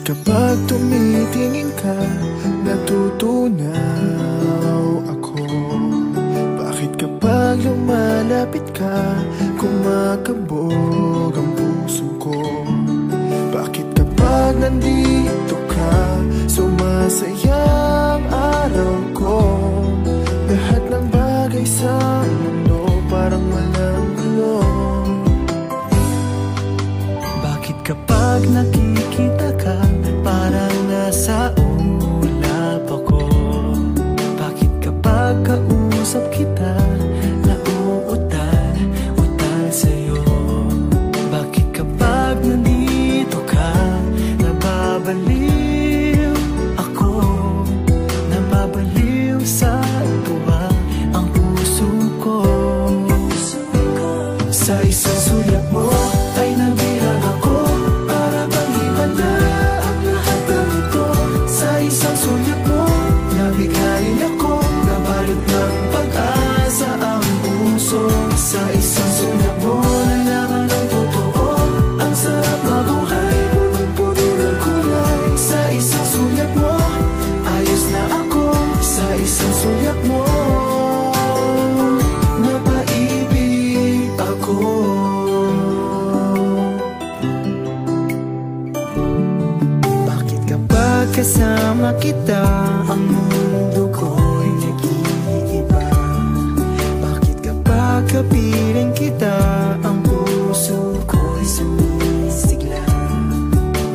Kapag tumitingin ka, natutunaw ako. Bakit kapag lumalapit ka, kumakabog ang puso ko? Bakit kapag nandito ka, sumasaya ang araw ko? Lahat ng bagay sa mundo parang walang gulo. Bakit kapag nakikita ka, parang nasa ulap ako? Bakit kapag kausap kita, nauutal sa'yo? Bakit kapag nandito ka, nababaliw ako? Nababaliw sa tuwa ang puso ko. Sa isang sulat mo ay nabilang ako, para bang himala ang lahat ng ito. Sa isang sulat mo, nabigayin ako, nabalot ng pag-asa ang puso. Sa isang sulat mo, nalaman ang totoo, ang sarap mabuhay, punong-puno ng kulay. Sa isang sulat mo, ayos na ako. Sa isang sulat mo, napaibig ako. Kasama kita, ang mundo ko'y nag-iiba. Bakit kapag kapiling kita, ang puso ko'y sumisigla?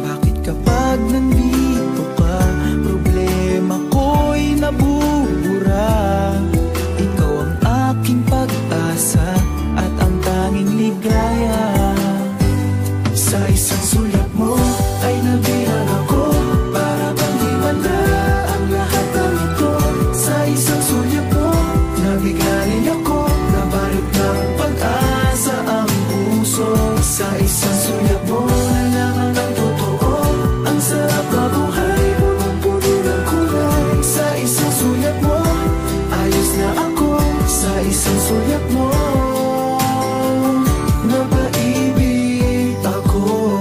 Bakit kapag nandito ka, problema ko'y nabubura? Ikaw ang aking pag-asa at ang tanging ligaya. Sa isang sulat mo ay nabilang ako, sa isang sulat mo, nalaman ang totoo, ang sarap mabuhay, punong-puno ng kulay. Sa isang sulat mo, ayos na ako. Sa isang sulat mo, napaibig ako.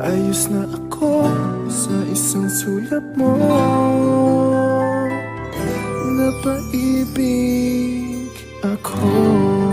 Ayos na ako. Sa isang sulat mo, napaibig ako.